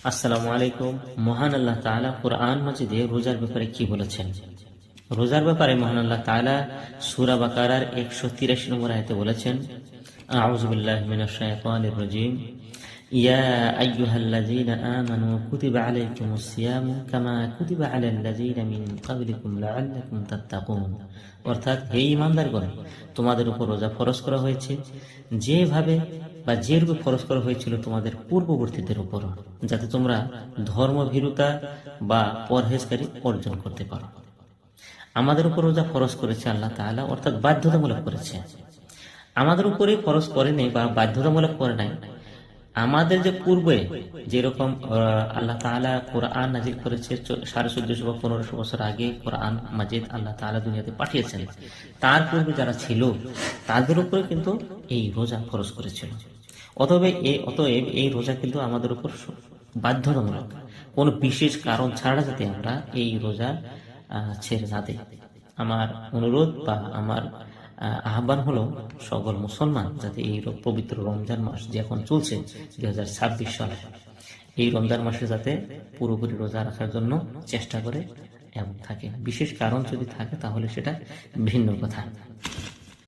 আসসালামু আলাইকুম। মহান আল্লাহ তাআলা কুরআন মাজিদে রোজার ব্যাপারে কি বলেছেন? রোজার ব্যাপারে মহান আল্লাহ তাআলা সূরা বাকারার 183 নম্বর আয়াতে বলেছেন, আউযু বিল্লাহি মিনাশ শাইতানির রাজীম, ইয়া আইয়ুহাল্লাযীনা আমানু কুতিবা আলাইকুমুস সিয়ামু কামা কুতিবা আলাল্লাযীনা মিন ক্বাবলিকুম লাআল্লাকুম তাত্তাকুন। অর্থাৎ, হে ঈমানদারগণ, তোমাদের উপর রোজা ফরজ করা হয়েছে যেভাবে বা যেরূপে ফরজ করা হয়েছিল তোমাদের পূর্ববর্তীদের উপর, যাতে তোমরা ধর্মভীরুতা বা পরহেজগারি অর্জন করতে পারো। আমাদের উপর রোজা ফরজ করেছে আল্লাহ তাআলা, অর্থাৎ বাধ্যতামূলক করেছে। আমাদের উপরে ফরজ করে নেই বা বাধ্যতামূলক করে নাই। আমাদের যে পূর্বে যেরকম আল্লাহ তাআলা কোরআন নাজিল করেছে 1450 বা 1500 বছর আগে কোরআন মাজিদ আল্লাহ তাআলা দুনিয়াতে পাঠিয়েছেন, তার পূর্বে যারা ছিল তাদের উপরে কিন্তু এই রোজা ফরজ করেছিল। অতএব এই রোজা কিন্তু আমাদের উপর বাধ্যতামূলক, কোন বিশেষ কারণ ছাড়া যাতে আমরা এই রোজা ছেড়ে না দেই। আমার অনুরোধ বা আমার আহ্বান হলো সকল মুসলমান যাতে এই পবিত্র রমজান মাস যে এখন চলছে 2026 সালে, এই রমজান মাসে যাতে পুরোপুরি রোজা রাখার জন্য চেষ্টা করে এবং থাকে। বিশেষ কারণ যদি থাকে তাহলে সেটা ভিন্ন কথা।